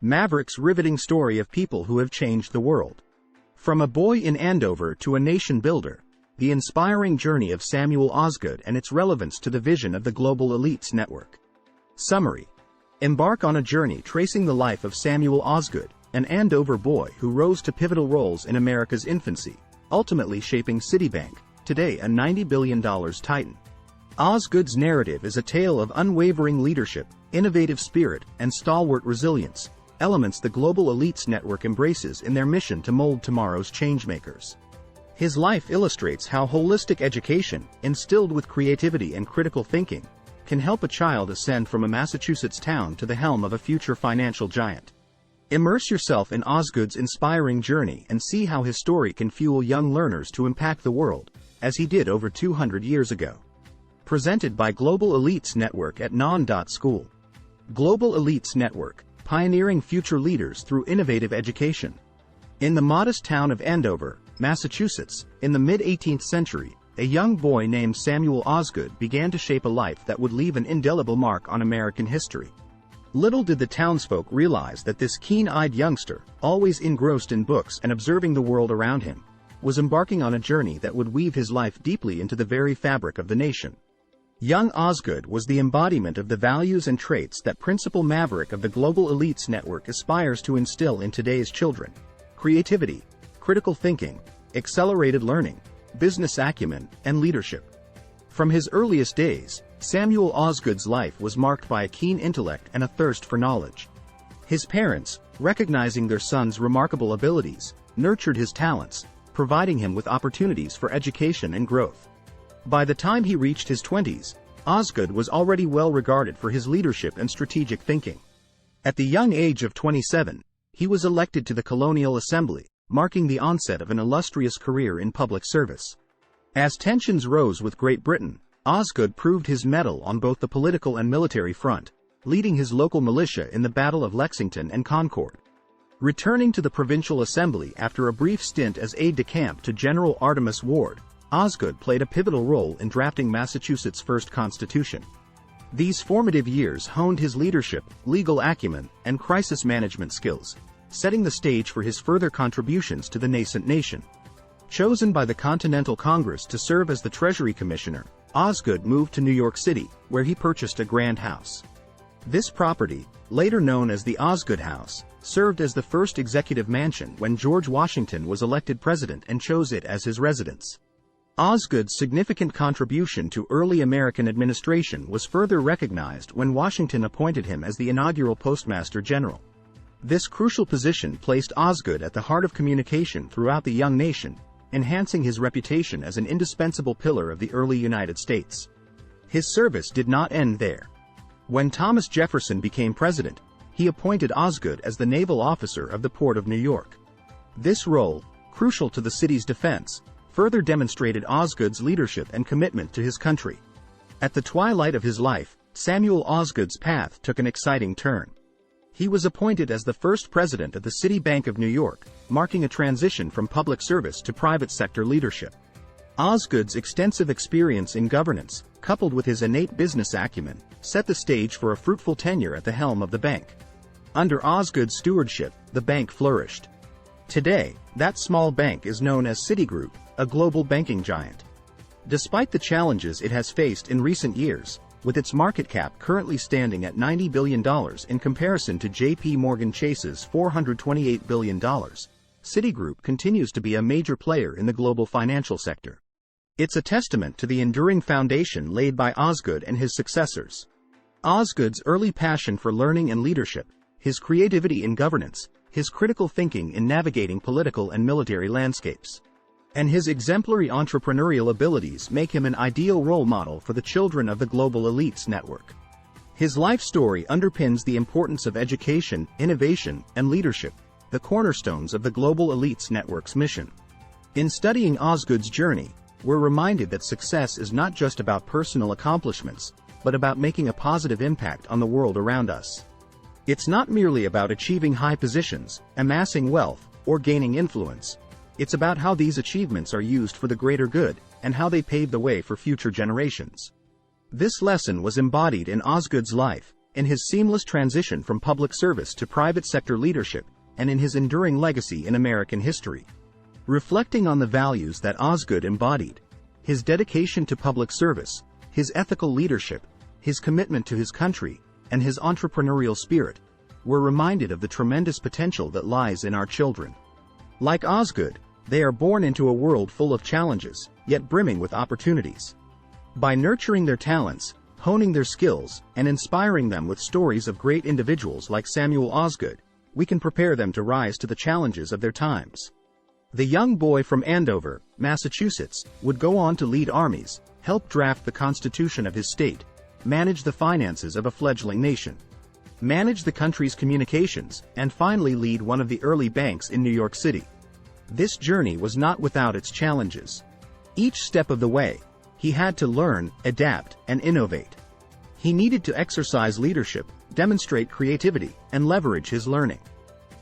Maverick's riveting story of people who have changed the world. From a boy in Andover to a nation builder, the inspiring journey of Samuel Osgood and its relevance to the vision of the Global Elites Network. Summary. Embark on a journey tracing the life of Samuel Osgood, an Andover boy who rose to pivotal roles in America's infancy, ultimately shaping Citibank, today a $90 billion titan. Osgood's narrative is a tale of unwavering leadership, innovative spirit, and stalwart resilience, elements the Global Elites Network embraces in their mission to mold tomorrow's changemakers. His life illustrates how holistic education, instilled with creativity and critical thinking, can help a child ascend from a Massachusetts town to the helm of a future financial giant. Immerse yourself in Osgood's inspiring journey and see how his story can fuel young learners to impact the world, as he did over 200 years ago. Presented by Global Elites Network at Non.School. Global Elites Network, pioneering future leaders through innovative education. In the modest town of Andover, Massachusetts, in the mid-18th century, a young boy named Samuel Osgood began to shape a life that would leave an indelible mark on American history. Little did the townsfolk realize that this keen-eyed youngster, always engrossed in books and observing the world around him, was embarking on a journey that would weave his life deeply into the very fabric of the nation. Young Osgood was the embodiment of the values and traits that Principal Maverick of the Global Elites Network aspires to instill in today's children: creativity, critical thinking, accelerated learning, business acumen, and leadership. From his earliest days, Samuel Osgood's life was marked by a keen intellect and a thirst for knowledge. His parents, recognizing their son's remarkable abilities, nurtured his talents, providing him with opportunities for education and growth. By the time he reached his 20s, Osgood was already well regarded for his leadership and strategic thinking. At the young age of 27, he was elected to the Colonial Assembly, marking the onset of an illustrious career in public service. As tensions rose with Great Britain, Osgood proved his mettle on both the political and military front, leading his local militia in the Battle of Lexington and Concord. Returning to the Provincial Assembly after a brief stint as aide-de-camp to General Artemus Ward, Osgood played a pivotal role in drafting Massachusetts' first constitution. These formative years honed his leadership, legal acumen, and crisis management skills, setting the stage for his further contributions to the nascent nation. Chosen by the Continental Congress to serve as the Treasury Commissioner, Osgood moved to New York City, where he purchased a grand house. This property, later known as the Osgood House, served as the first executive mansion when George Washington was elected president and chose it as his residence. Osgood's significant contribution to early American administration was further recognized when Washington appointed him as the inaugural Postmaster General. This crucial position placed Osgood at the heart of communication throughout the young nation, enhancing his reputation as an indispensable pillar of the early United States. His service did not end there. When Thomas Jefferson became president, he appointed Osgood as the naval officer of the Port of New York. This role, crucial to the city's defense, further demonstrated Osgood's leadership and commitment to his country. At the twilight of his life, Samuel Osgood's path took an exciting turn. He was appointed as the first president of the Citibank of New York, marking a transition from public service to private sector leadership. Osgood's extensive experience in governance, coupled with his innate business acumen, set the stage for a fruitful tenure at the helm of the bank. Under Osgood's stewardship, the bank flourished. Today, that small bank is known as Citigroup, a global banking giant. Despite the challenges it has faced in recent years, with its market cap currently standing at $90 billion in comparison to J.P. Morgan Chase's $428 billion, Citigroup continues to be a major player in the global financial sector. It's a testament to the enduring foundation laid by Osgood and his successors. Osgood's early passion for learning and leadership, his creativity in governance, his critical thinking in navigating political and military landscapes, and his exemplary entrepreneurial abilities make him an ideal role model for the children of the Global Elites Network. His life story underpins the importance of education, innovation, and leadership, the cornerstones of the Global Elites Network's mission. In studying Osgood's journey, we're reminded that success is not just about personal accomplishments, but about making a positive impact on the world around us. It's not merely about achieving high positions, amassing wealth, or gaining influence. It's about how these achievements are used for the greater good, and how they pave the way for future generations. This lesson was embodied in Osgood's life, in his seamless transition from public service to private sector leadership, and in his enduring legacy in American history. Reflecting on the values that Osgood embodied, his dedication to public service, his ethical leadership, his commitment to his country, and his entrepreneurial spirit, we're reminded of the tremendous potential that lies in our children. Like Osgood, they are born into a world full of challenges, yet brimming with opportunities. By nurturing their talents, honing their skills, and inspiring them with stories of great individuals like Samuel Osgood, we can prepare them to rise to the challenges of their times. The young boy from Andover, Massachusetts, would go on to lead armies, help draft the Constitution of his state, manage the finances of a fledgling nation, manage the country's communications, and finally lead one of the early banks in New York City. This journey was not without its challenges. Each step of the way, he had to learn, adapt, and innovate. He needed to exercise leadership, demonstrate creativity, and leverage his learning.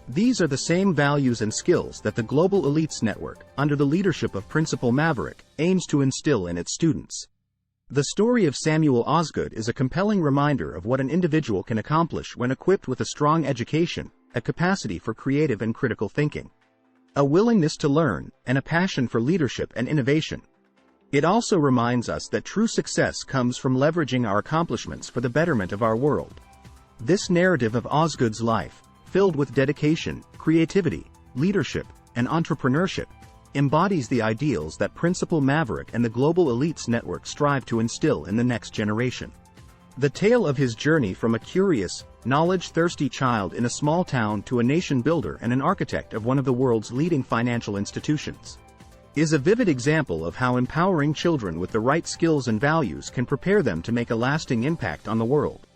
These are the same values and skills that the Global Elites Network, under the leadership of Principal Maverick, aims to instill in its students. The story of Samuel Osgood is a compelling reminder of what an individual can accomplish when equipped with a strong education, a capacity for creative and critical thinking, a willingness to learn, and a passion for leadership and innovation. It also reminds us that true success comes from leveraging our accomplishments for the betterment of our world. This narrative of Osgood's life, filled with dedication, creativity, leadership, and entrepreneurship, embodies the ideals that Principal Maverick and the Global Elites Network strive to instill in the next generation. The tale of his journey from a curious, knowledge-thirsty child in a small town to a nation builder and an architect of one of the world's leading financial institutions is a vivid example of how empowering children with the right skills and values can prepare them to make a lasting impact on the world.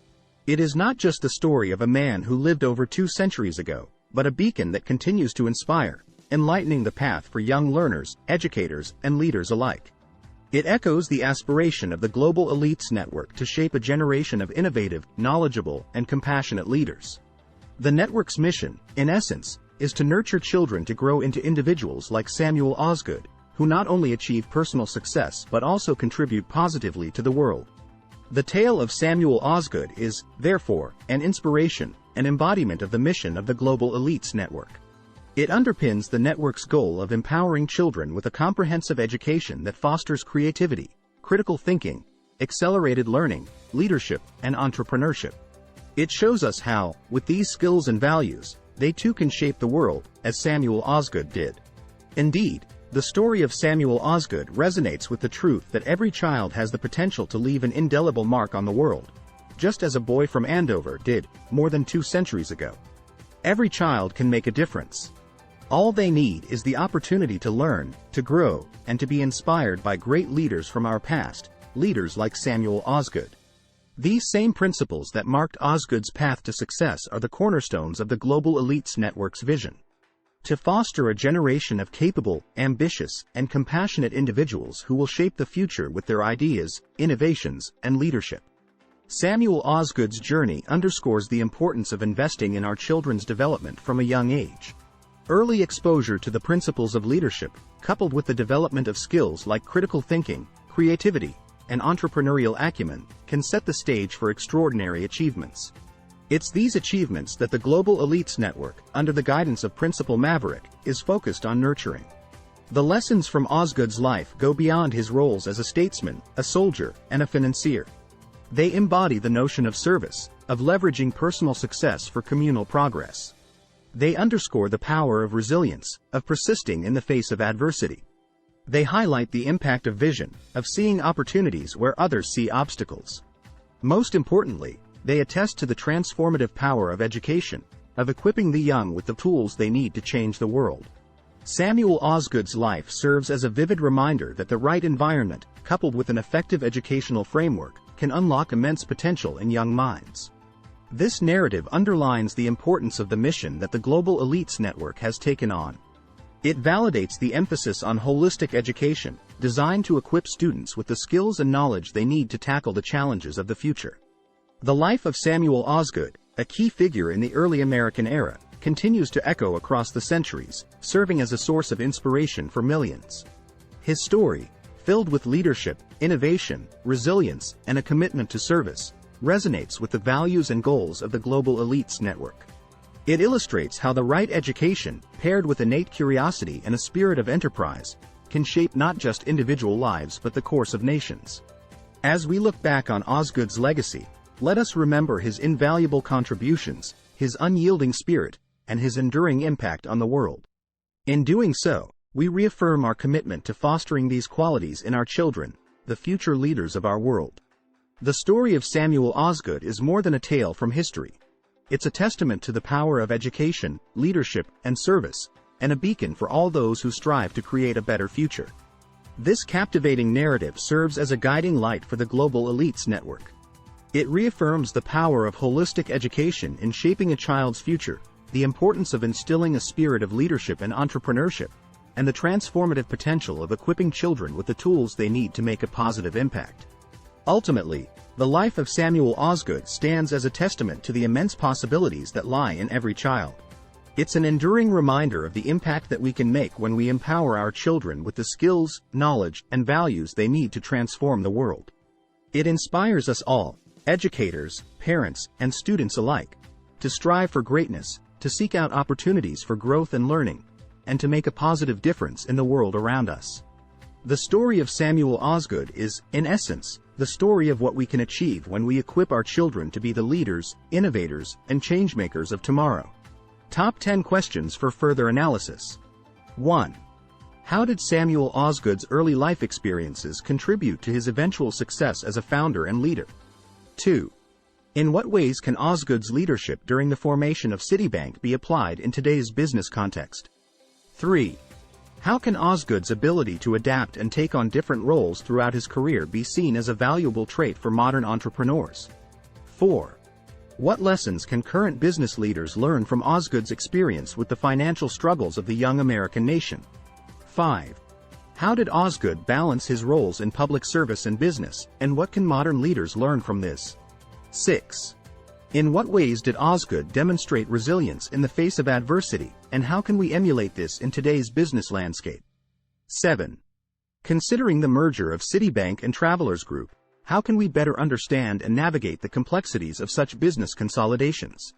It is not just the story of a man who lived over 2 centuries ago, but a beacon that continues to inspire, enlightening the path for young learners, educators, and leaders alike. It echoes the aspiration of the Global Elites Network to shape a generation of innovative, knowledgeable, and compassionate leaders. The network's mission, in essence, is to nurture children to grow into individuals like Samuel Osgood, who not only achieve personal success but also contribute positively to the world. The tale of Samuel Osgood is, therefore, an inspiration, an embodiment of the mission of the Global Elites Network. It underpins the network's goal of empowering children with a comprehensive education that fosters creativity, critical thinking, accelerated learning, leadership, and entrepreneurship. It shows us how, with these skills and values, they too can shape the world, as Samuel Osgood did. Indeed, the story of Samuel Osgood resonates with the truth that every child has the potential to leave an indelible mark on the world, just as a boy from Andover did, more than 2 centuries ago. Every child can make a difference. All they need is the opportunity to learn, to grow, and to be inspired by great leaders from our past, leaders like Samuel Osgood. These same principles that marked Osgood's path to success are the cornerstones of the Global Elites Network's vision: to foster a generation of capable, ambitious, and compassionate individuals who will shape the future with their ideas, innovations, and leadership. Samuel Osgood's journey underscores the importance of investing in our children's development from a young age. Early exposure to the principles of leadership, coupled with the development of skills like critical thinking, creativity, and entrepreneurial acumen, can set the stage for extraordinary achievements. It's these achievements that the Global Elites Network, under the guidance of Principal Maverick, is focused on nurturing. The lessons from Osgood's life go beyond his roles as a statesman, a soldier, and a financier. They embody the notion of service, of leveraging personal success for communal progress. They underscore the power of resilience, of persisting in the face of adversity. They highlight the impact of vision, of seeing opportunities where others see obstacles. Most importantly, they attest to the transformative power of education, of equipping the young with the tools they need to change the world. Samuel Osgood's life serves as a vivid reminder that the right environment, coupled with an effective educational framework, can unlock immense potential in young minds. This narrative underlines the importance of the mission that the Global Elites Network has taken on. It validates the emphasis on holistic education, designed to equip students with the skills and knowledge they need to tackle the challenges of the future. The life of Samuel Osgood, a key figure in the early American era, continues to echo across the centuries, serving as a source of inspiration for millions. His story, filled with leadership, innovation, resilience, and a commitment to service, resonates with the values and goals of the Global Elites Network. It illustrates how the right education, paired with innate curiosity and a spirit of enterprise, can shape not just individual lives but the course of nations. As we look back on Osgood's legacy, let us remember his invaluable contributions, his unyielding spirit, and his enduring impact on the world. In doing so, we reaffirm our commitment to fostering these qualities in our children, the future leaders of our world. The story of Samuel Osgood is more than a tale from history. It's a testament to the power of education, leadership, and service, and a beacon for all those who strive to create a better future. This captivating narrative serves as a guiding light for the Global Elites Network. It reaffirms the power of holistic education in shaping a child's future, the importance of instilling a spirit of leadership and entrepreneurship, and the transformative potential of equipping children with the tools they need to make a positive impact. Ultimately, the life of Samuel Osgood stands as a testament to the immense possibilities that lie in every child. It's an enduring reminder of the impact that we can make when we empower our children with the skills, knowledge, and values they need to transform the world. It inspires us all, educators, parents, and students alike, to strive for greatness, to seek out opportunities for growth and learning, and to make a positive difference in the world around us. The story of Samuel Osgood is, in essence, the story of what we can achieve when we equip our children to be the leaders, innovators, and changemakers of tomorrow. Top 10 questions for further analysis. 1. How did Samuel Osgood's early life experiences contribute to his eventual success as a founder and leader? 2. In what ways can Osgood's leadership during the formation of Citibank be applied in today's business context? 3. How can Osgood's ability to adapt and take on different roles throughout his career be seen as a valuable trait for modern entrepreneurs? 4. What lessons can current business leaders learn from Osgood's experience with the financial struggles of the young American nation? 5. How did Osgood balance his roles in public service and business, and what can modern leaders learn from this? 6. In what ways did Osgood demonstrate resilience in the face of adversity, and how can we emulate this in today's business landscape? 7. Considering the merger of Citibank and Travelers Group, how can we better understand and navigate the complexities of such business consolidations?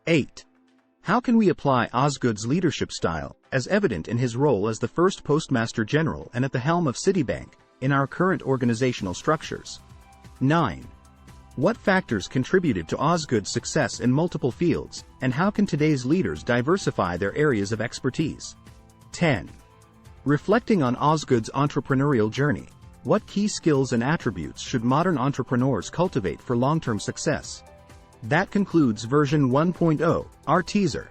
8. How can we apply Osgood's leadership style, as evident in his role as the first Postmaster General and at the helm of Citibank, in our current organizational structures? 9. What factors contributed to Osgood's success in multiple fields, and how can today's leaders diversify their areas of expertise? 10. Reflecting on Osgood's entrepreneurial journey, what key skills and attributes should modern entrepreneurs cultivate for long-term success? That concludes version 1.0, our teaser.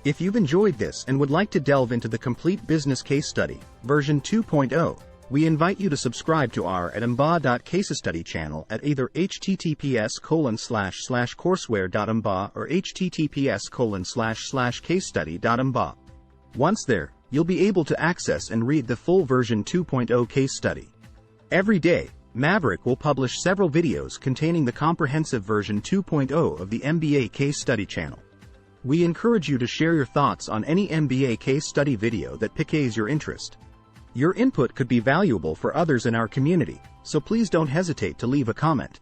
If you've enjoyed this and would like to delve into the complete business case study, version 2.0, we invite you to subscribe to our @mba.casestudy channel at either https://courseware.mba or https://casestudy.mba. Once there, you'll be able to access and read the full version 2.0 case study. Every day, Maverick will publish several videos containing the comprehensive version 2.0 of the MBA case study channel. We encourage you to share your thoughts on any MBA case study video that piques your interest. Your input could be valuable for others in our community, so please don't hesitate to leave a comment.